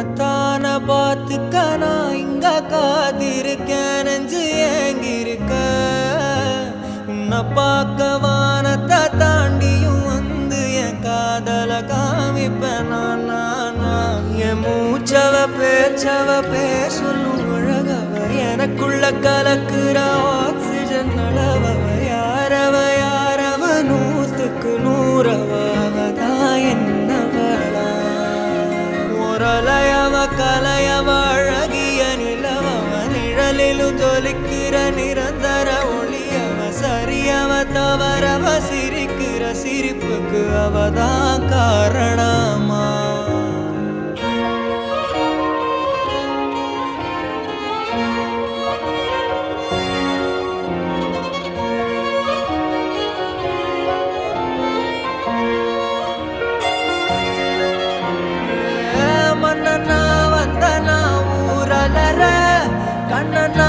உன்னத்தான பார்த்துக்க நான் இங்க காத்திருக்கேன் நெஞ்சு ஏங்கிருக்க உன்னை பார்க்க வானத்தை தாண்டியும் வந்து என் காதல காமிப்பேன் நான் என் மூச்சவ பேர் சொல்லும் அழகவ எனக்குள்ள கலக்குற ஆக்சிஜன் அளவ யாரவ நூத்துக்கு நூறவ அவதான் என்னவளா முரலையவ கலையவ அழகிய நிலவவ நிழலிலும் ஜொலிக்கிற நிரந்தர ஒளியவ சரியவ தவறவ சிரிக்கிற சிரிப்புக்கு அவதான் காரணமா கண்ணனா